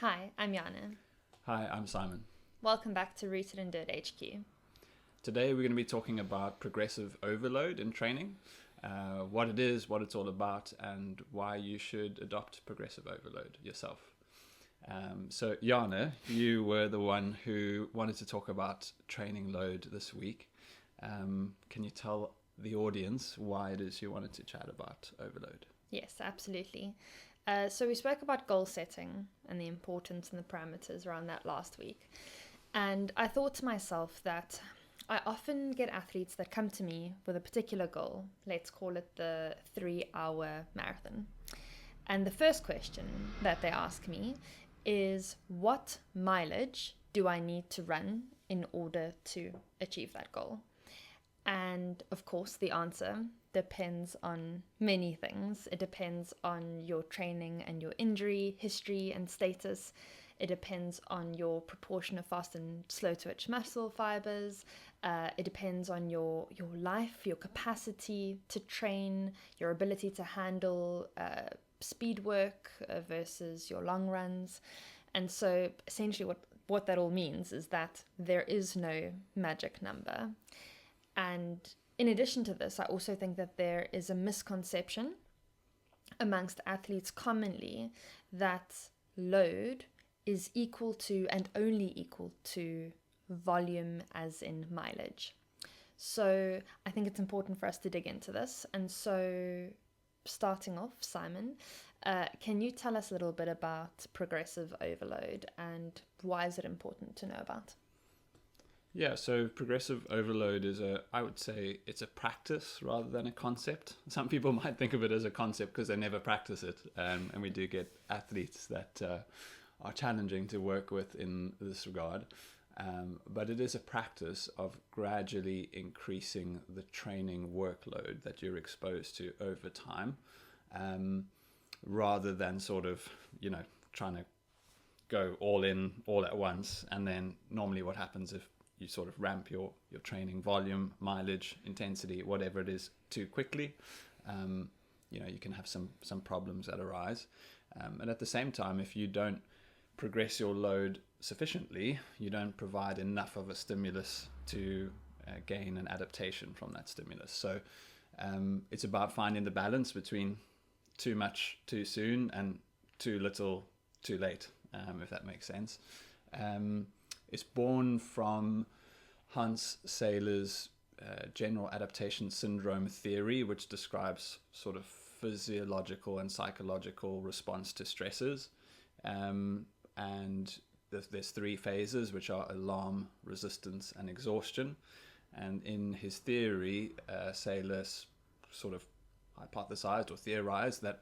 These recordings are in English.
Hi, I'm Yana. Hi, I'm Simon. Welcome back to Rooted in Dirt HQ. Today we're going to be talking about progressive overload in training, what it is, what it's all about, and why you should adopt progressive overload yourself. So, Yana, you were the one who wanted to talk about training load this week. Can you tell the audience why it is you wanted to chat about overload? Yes, absolutely. So we spoke about goal setting and the importance and the parameters around that last week. And I thought to myself that I often get athletes that come to me with a particular goal. Let's call it the 3-hour marathon. And the first question that they ask me is, what mileage do I need to run in order to achieve that goal? And of course, the answer depends on many things. It depends on your training and your injury history and status. It depends on your proportion of fast and slow twitch muscle fibers. It depends on your life, your capacity to train, your ability to handle speed work versus your long runs. And so essentially what that all means is that there is no magic number. And in addition to this, I also think that there is a misconception amongst athletes commonly that load is equal to and only equal to volume as in mileage. So I think it's important for us to dig into this. And so starting off, Simon, can you tell us a little bit about progressive overload and why is it important to know about? Yeah, so progressive overload I would say it's a practice rather than a concept. Some people might think of it as a concept because they never practice it. And we do get athletes that are challenging to work with in this regard. But it is a practice of gradually increasing the training workload that you're exposed to over time, rather than sort of, trying to go all in all at once. And then normally what happens if you sort of ramp your training volume, mileage, intensity, whatever it is, too quickly, you can have some problems that arise. And at the same time, if you don't progress your load sufficiently, you don't provide enough of a stimulus to gain an adaptation from that stimulus. So it's about finding the balance between too much too soon and too little too late, if that makes sense. It's born from Hans Seiler's general adaptation syndrome theory, which describes sort of physiological and psychological response to stresses. And there's 3 phases, which are alarm, resistance, and exhaustion. And in his theory, Seiler sort of hypothesized or theorized that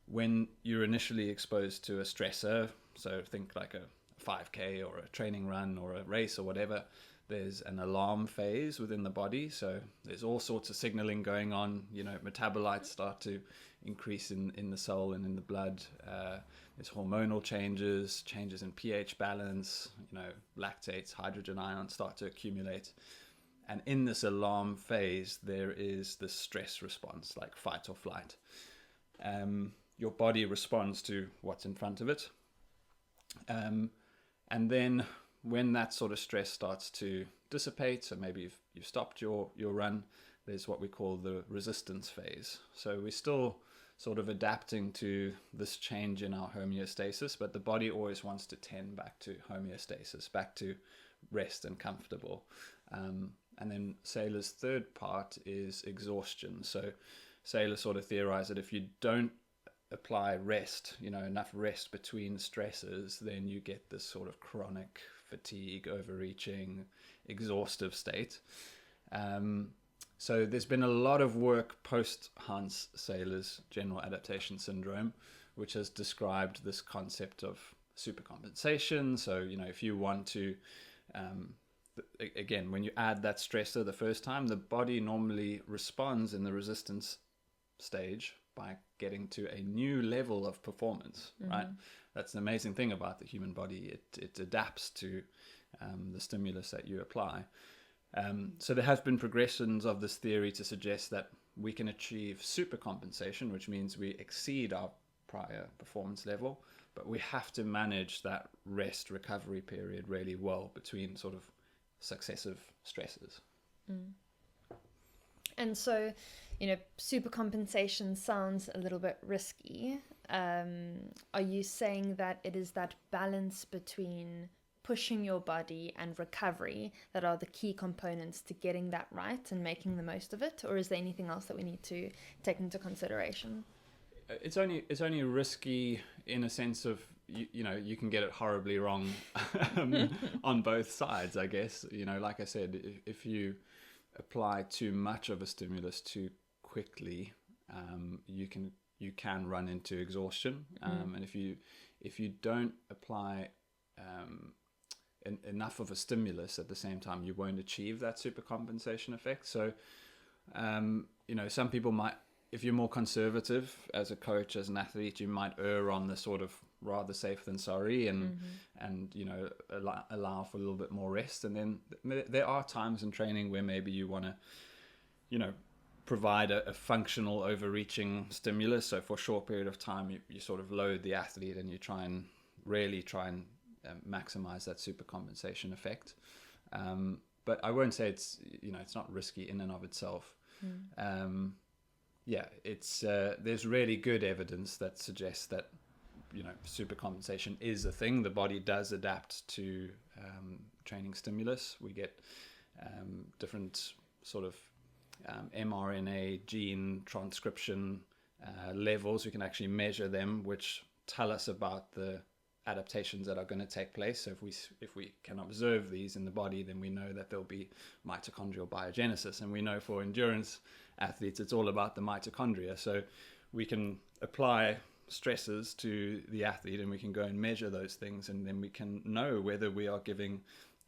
when you're initially exposed to a stressor, so think like a 5K or a training run or a race or whatever, there's an alarm phase within the body. So there's all sorts of signaling going on. Metabolites start to increase in the soul and in the blood. There's hormonal changes in pH balance. Lactates, hydrogen ions start to accumulate. And in this alarm phase, there is the stress response, like fight or flight. Your body responds to what's in front of it. And then when that sort of stress starts to dissipate, so maybe you've stopped your run, there's what we call the resistance phase. So we're still sort of adapting to this change in our homeostasis, but the body always wants to tend back to homeostasis, back to rest and comfortable. And then Seiler's third part is exhaustion. So Seiler sort of theorized that if you don't apply rest, enough rest between stresses, then you get this sort of chronic fatigue, overreaching, exhaustive state. So there's been a lot of work post Hans Seiler's general adaptation syndrome, which has described this concept of supercompensation. So, if you want to, again, when you add that stressor the first time, the body normally responds in the resistance stage by getting to a new level of performance, right? That's the amazing thing about the human body. It adapts to the stimulus that you apply. So there have been progressions of this theory to suggest that we can achieve supercompensation, which means we exceed our prior performance level but we have to manage that rest recovery period really well between sort of successive stresses. And so, super compensation sounds a little bit risky. Are you saying that it is that balance between pushing your body and recovery that are the key components to getting that right and making the most of it? Or is there anything else that we need to take into consideration? It's only risky in a sense of, you can get it horribly wrong on both sides, I guess. Like I said, if you apply too much of a stimulus too quickly, you can run into exhaustion. And if you don't apply enough of a stimulus at the same time, you won't achieve that supercompensation effect. So, some people might, if you're more conservative as a coach, as an athlete, you might err on the sort of rather safe than sorry, and allow for a little bit more rest. And then there are times in training where maybe you want to, provide a functional overreaching stimulus. So for a short period of time, you sort of load the athlete and you try and maximize that supercompensation effect. But I won't say it's not risky in and of itself. It's there's really good evidence that suggests that supercompensation is a thing. The body does adapt to training stimulus. We get different sort of mRNA gene transcription levels. We can actually measure them, which tell us about the adaptations that are going to take place. So if we can observe these in the body, then we know that there'll be mitochondrial biogenesis. And we know for endurance athletes, it's all about the mitochondria. So we can apply stresses to the athlete and we can go and measure those things, and then we can know whether we are giving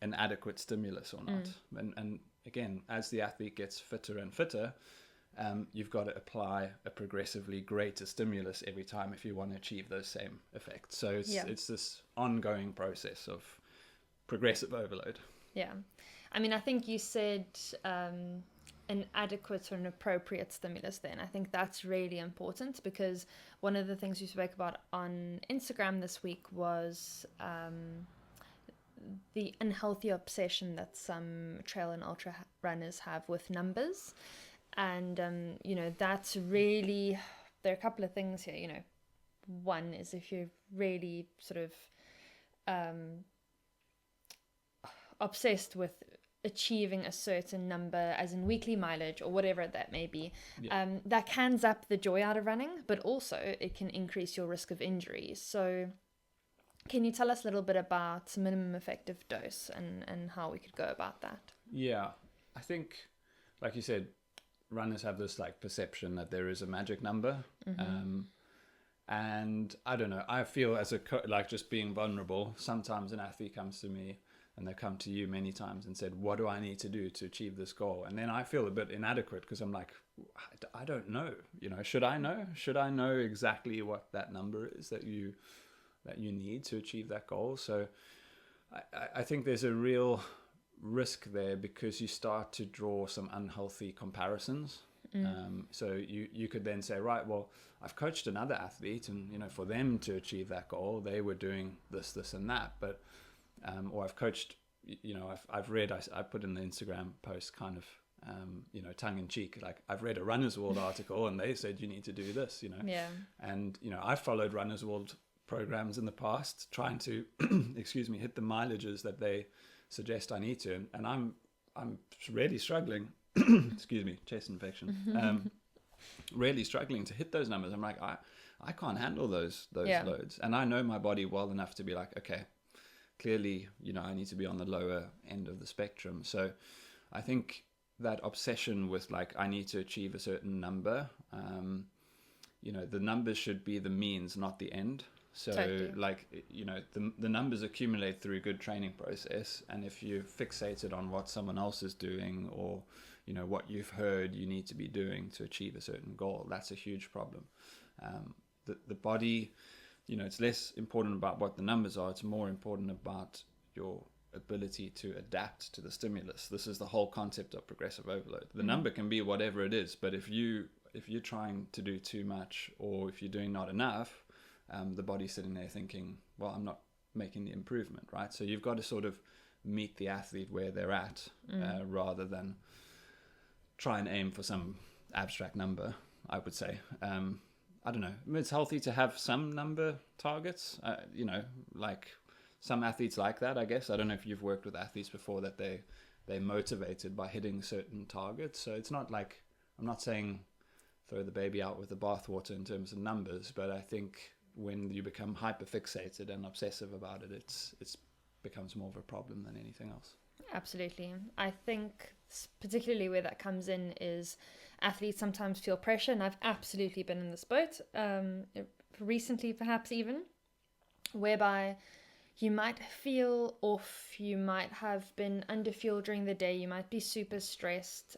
an adequate stimulus or not. And again, as the athlete gets fitter and fitter, you've got to apply a progressively greater stimulus every time if you want to achieve those same effects. So it's this ongoing process of progressive overload. Yeah. I mean, I think you said an adequate or an appropriate stimulus then. I think that's really important, because one of the things you spoke about on Instagram this week was the unhealthy obsession that some trail and ultra runners have with numbers. And, that's really, there are a couple of things here, one is if you're really sort of obsessed with achieving a certain number, as in weekly mileage or whatever that may be, that can zap the joy out of running, but also it can increase your risk of injury. So can you tell us a little bit about minimum effective dose and how we could go about that? Yeah, I think, like you said, runners have this perception that there is a magic number. And I don't know, I feel as a just being vulnerable, sometimes an athlete comes to me, and they come to you many times and said, what do I need to do to achieve this goal? And then I feel a bit inadequate, because I'm like, I don't know. Should I know? Should I know exactly what that number is that you need to achieve that goal? So I think there's a real risk there, because you start to draw some unhealthy comparisons. So you could then say, right, well, I've coached another athlete, and for them to achieve that goal, they were doing this and that. But or I've coached, I've read, I put in the Instagram post kind of, tongue in cheek, like, I've read a Runner's World article and they said you need to do this, Yeah. And, I've followed Runner's World programs in the past, trying to, hit the mileages that they suggest I need to. And I'm really struggling, chest infection, really struggling to hit those numbers. I'm like, I can't handle those loads. And I know my body well enough to be like, okay, clearly, I need to be on the lower end of the spectrum. So I think that obsession with I need to achieve a certain number, the numbers should be the means, not the end. So totally. The numbers accumulate through a good training process. And if you're fixated on what someone else is doing, or, what you've heard you need to be doing to achieve a certain goal, that's a huge problem. The body, it's less important about what the numbers are. It's more important about your ability to adapt to the stimulus. This is the whole concept of progressive overload. The number can be whatever it is, but if you're trying to do too much, or if you're doing not enough, the body's sitting there thinking, well, I'm not making the improvement, right? So you've got to sort of meet the athlete where they're at, rather than try and aim for some abstract number, I would say. I don't know. It's healthy to have some number targets, like some athletes like that, I guess. I don't know if you've worked with athletes before that they're motivated by hitting certain targets. So it's not like, I'm not saying throw the baby out with the bathwater in terms of numbers, but I think when you become hyperfixated and obsessive about it, it's becomes more of a problem than anything else. Absolutely. I think particularly where that comes in is athletes sometimes feel pressure, and I've absolutely been in this boat, recently perhaps even, whereby you might feel off, you might have been underfueled during the day, you might be super stressed,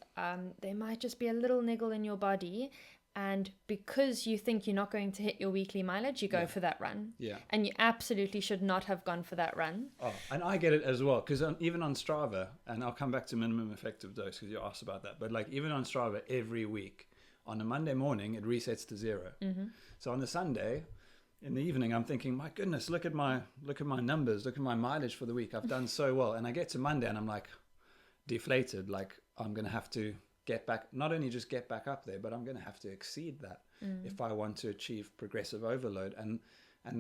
there might just be a little niggle in your body, and because you think you're not going to hit your weekly mileage, you go for that run. Yeah. And you absolutely should not have gone for that run. Oh, and I get it as well, because even on Strava, and I'll come back to minimum effective dose because you asked about that, but like even on Strava, every week on a Monday morning it resets to 0. So on a Sunday in the evening, I'm thinking, my goodness, look at my numbers, look at my mileage for the week. I've done so well, and I get to Monday and I'm like deflated, like I'm going to have to get back, not only just get back up there, but I'm going to have to exceed that if I want to achieve progressive overload. And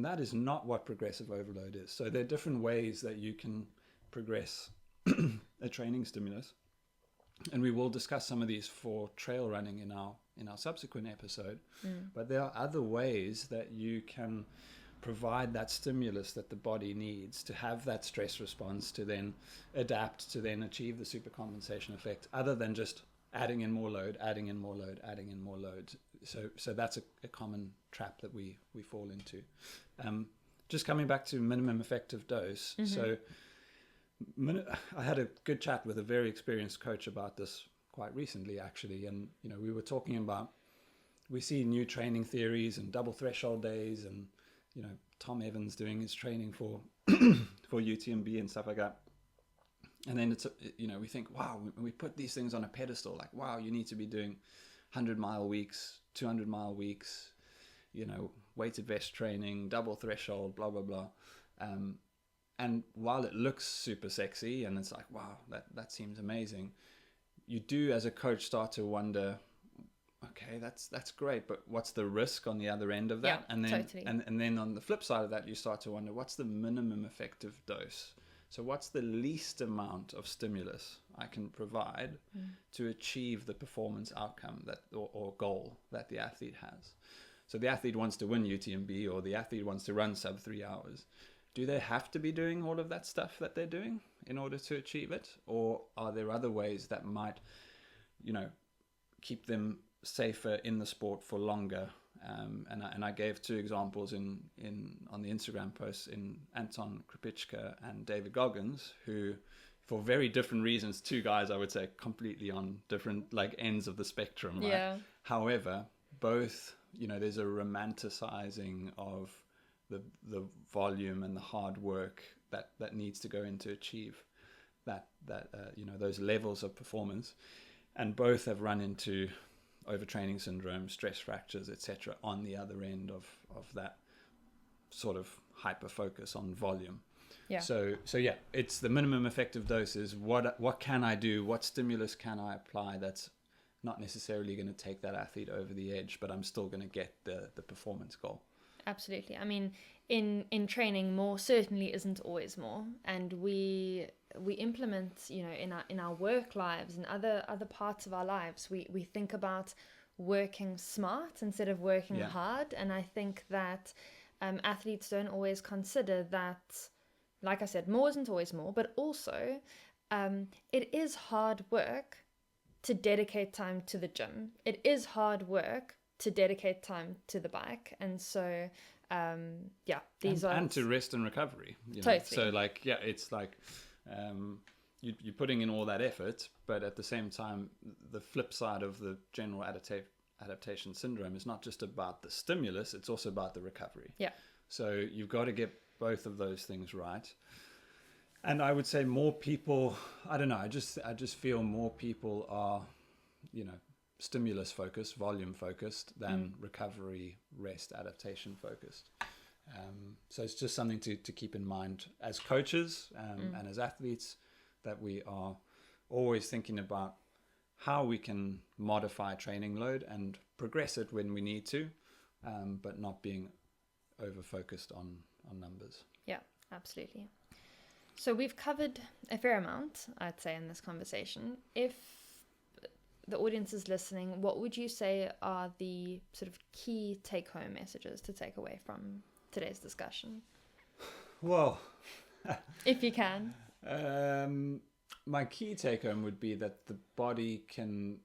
that is not what progressive overload is. So there are different ways that you can progress a training stimulus. And we will discuss some of these for trail running in our subsequent episode. But there are other ways that you can provide that stimulus that the body needs to have that stress response, to then adapt, to then achieve the supercompensation effect, other than just adding in more load, adding in more load, adding in more load. So that's a common trap that we fall into. Just coming back to minimum effective dose. So I had a good chat with a very experienced coach about this quite recently, actually. And, we were talking about, we see new training theories and double threshold days, and, Tom Evans doing his training for UTMB and stuff like that. And then it's, we think, wow, we put these things on a pedestal, like, wow, you need to be doing 100-mile weeks, 200-mile weeks, weighted vest training, double threshold, blah, blah, blah. And while it looks super sexy and it's like, wow, that seems amazing, you do as a coach start to wonder, okay, that's great, but what's the risk on the other end of that? Yeah, and then totally. and then on the flip side of that, you start to wonder, what's the minimum effective dose? So what's the least amount of stimulus I can provide to achieve the performance outcome that or goal that the athlete has? So the athlete wants to win UTMB, or the athlete wants to run sub 3 hours. Do they have to be doing all of that stuff that they're doing in order to achieve it? Or are there other ways that might, keep them safer in the sport for longer? And I gave 2 examples on the Instagram post, in Anton Krupicka and David Goggins, who, for very different reasons, 2 guys, I would say, completely on different ends of the spectrum, right? Yeah. However, both, there's a romanticizing of the volume and the hard work that needs to go in to achieve that those levels of performance, and both have run into overtraining syndrome, stress fractures, etc. on the other end of that sort of hyper focus on volume. Yeah. So yeah, it's the minimum effective doses. What can I do? What stimulus can I apply that's not necessarily going to take that athlete over the edge, but I'm still going to get the performance goal? Absolutely. I mean, in training, more certainly isn't always more, and we implement, in our work lives and other parts of our lives, we think about working smart instead of working hard, and I think that athletes don't always consider that, like I said, more isn't always more, but also it is hard work to dedicate time to the gym. It is hard work to dedicate time to the bike, and so these are, and to rest and recovery, Totally. So it's like you're putting in all that effort, but at the same time, the flip side of the general adaptation syndrome is not just about the stimulus, it's also about the recovery. So you've got to get both of those things right. And I would say more people, I don't know, I just feel more people are, stimulus focused, volume focused than recovery, rest, adaptation focused. So it's just something to keep in mind as coaches and as athletes, that we are always thinking about how we can modify training load and progress it when we need to, but not being over focused on numbers. Yeah, absolutely. So we've covered a fair amount, I'd say, in this conversation. If the audience is listening, what would you say are the sort of key take-home messages to take away from today's discussion? Well, if you can. My key take-home would be that the body can,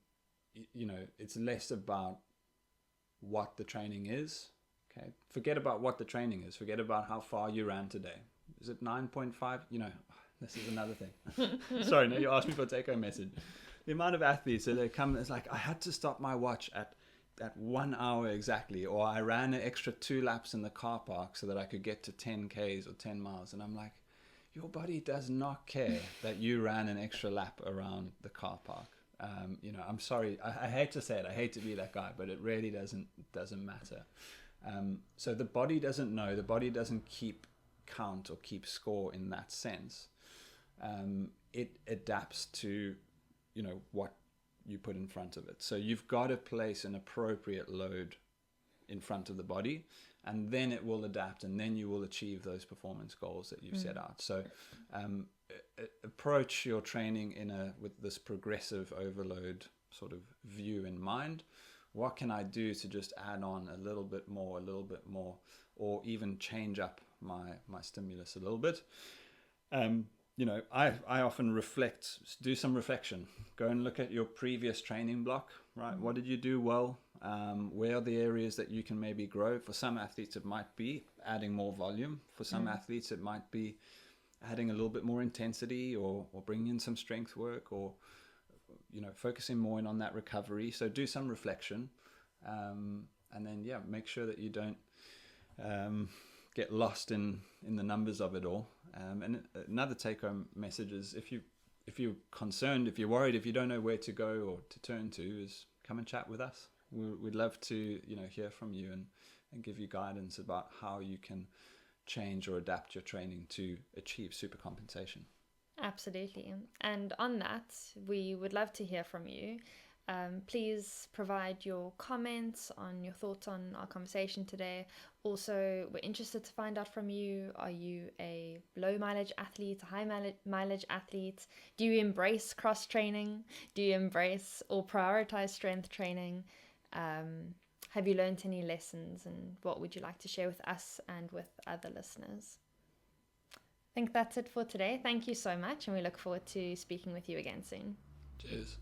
it's less about what the training is. Okay, forget about what the training is. Forget about how far you ran today. Is it 9.5? This is another thing. Sorry, no, you asked me for a take-home message. The amount of athletes that they come, it's like, I had to stop my watch at 1 hour exactly, or I ran an extra 2 laps in the car park so that I could get to 10 Ks or 10 miles. And I'm like, your body does not care that you ran an extra lap around the car park. I'm sorry, I hate to say it, I hate to be that guy, but it really doesn't matter. So the body doesn't know, the body doesn't keep count or keep score in that sense. It adapts to, what you put in front of it. So you've got to place an appropriate load in front of the body, and then it will adapt, and then you will achieve those performance goals that you've set out. So approach your training with this progressive overload sort of view in mind. What can I do to just add on a little bit more, or even change up my stimulus a little bit? I often do some reflection. Go and look at your previous training block, right? What did you do well? Where are the areas that you can maybe grow? For some athletes, it might be adding more volume. For some athletes, it might be adding a little bit more intensity, or bringing in some strength work, or focusing more in on that recovery. So do some reflection, and then make sure that you don't get lost in the numbers of it all. And another take-home message is, if you're concerned, if you're worried, if you don't know where to go or to turn to, is come and chat with us. We'd love to hear from you and give you guidance about how you can change or adapt your training to achieve supercompensation. Absolutely. And on that, we would love to hear from you. Please provide your comments on your thoughts on our conversation today. Also, we're interested to find out from you, are you a low mileage athlete, a high mileage athlete? Do you embrace cross training? Do you embrace or prioritize strength training? Have you learned any lessons, and what would you like to share with us and with other listeners? I think that's it for today. Thank you so much, and we look forward to speaking with you again soon. Cheers.